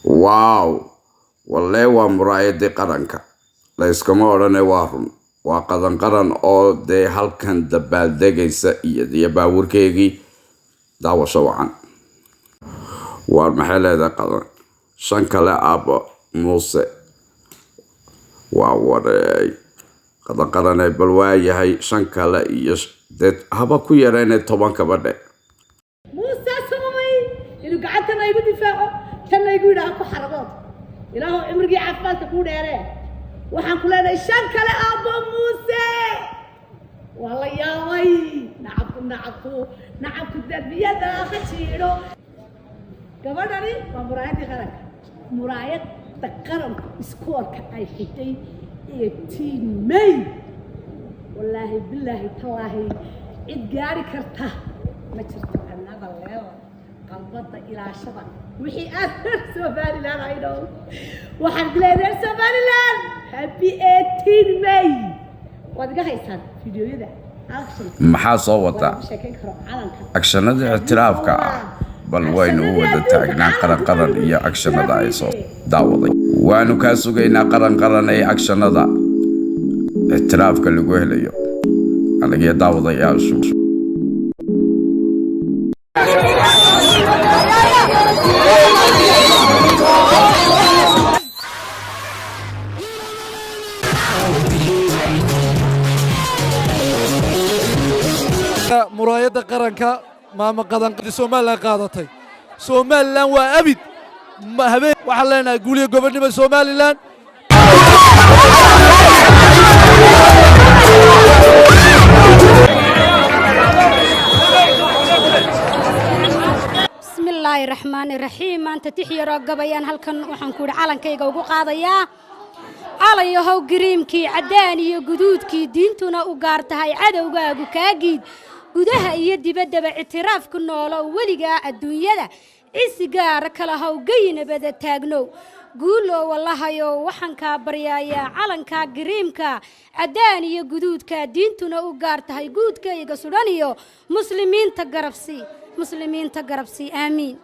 واو والله ومرايدي قرنك لا يسكما وراني وارن وقدن قرن او دي هالكن دبال ديجيسا iyo baabuurkeygii daawasho wacan war maxay leedahay qadan shan kale aabo muuse waa waray qadan qaranay bal waa yahay shan kale iyo dad haba ku yareen 10 kabadhe muuse samay inuu gacantana igu difaaco tan igu yiraahdo ku xaragood ilaahu cimrigii caafimaadka ku dheeree waxaan ku leenahay shan kale aabo muuse wala yaaway nacabku darbiyada khajiro gabadhani waa muraayadii qaranka muraayadda qaranka iskoolka ay xitay 18 May wallaahi billaahi tallaahi cid gaari karta ma jirto annaba leeyo qalbada ilaashada wixii aad Somaliland ay dhaw waxaan leeyahay Somaliland happy 18 May wadiga haysan fiidiyoyada maxaa soo wata akshanada ictiraafka bal waynu wada taagnaa qaran iyo akshanada ay soo daawaday waanu ka sugaynaa qaran ay akshanada ictiraafka lagu helayo anaga daawadayaashu muraayadda qaranka maama qadan Soomaaliland qaadatay Soomaaliland waa abid ma habeen waxa leenahay guuliga gobonimada Soomaaliland bismillahir rahmanir rahim anta tixyaro gabayaan halkan waxaan ku calankayga ugu qaadayaa calayahow gariimkii cadaan iyo guduudkii diintuna u gaar tahay cadawgaagu kaagiid gudaha iyo dibadaba ictiraafku noolo weliga adduunyada isigaar kala hawgayna bada taagno guulo wallahayo waxaan ka baryayaa calanka gariimka cadaan iyo guduudka diintuna u gaar tahay guudkayga sudan iyo muslimiinta garabsi aamiin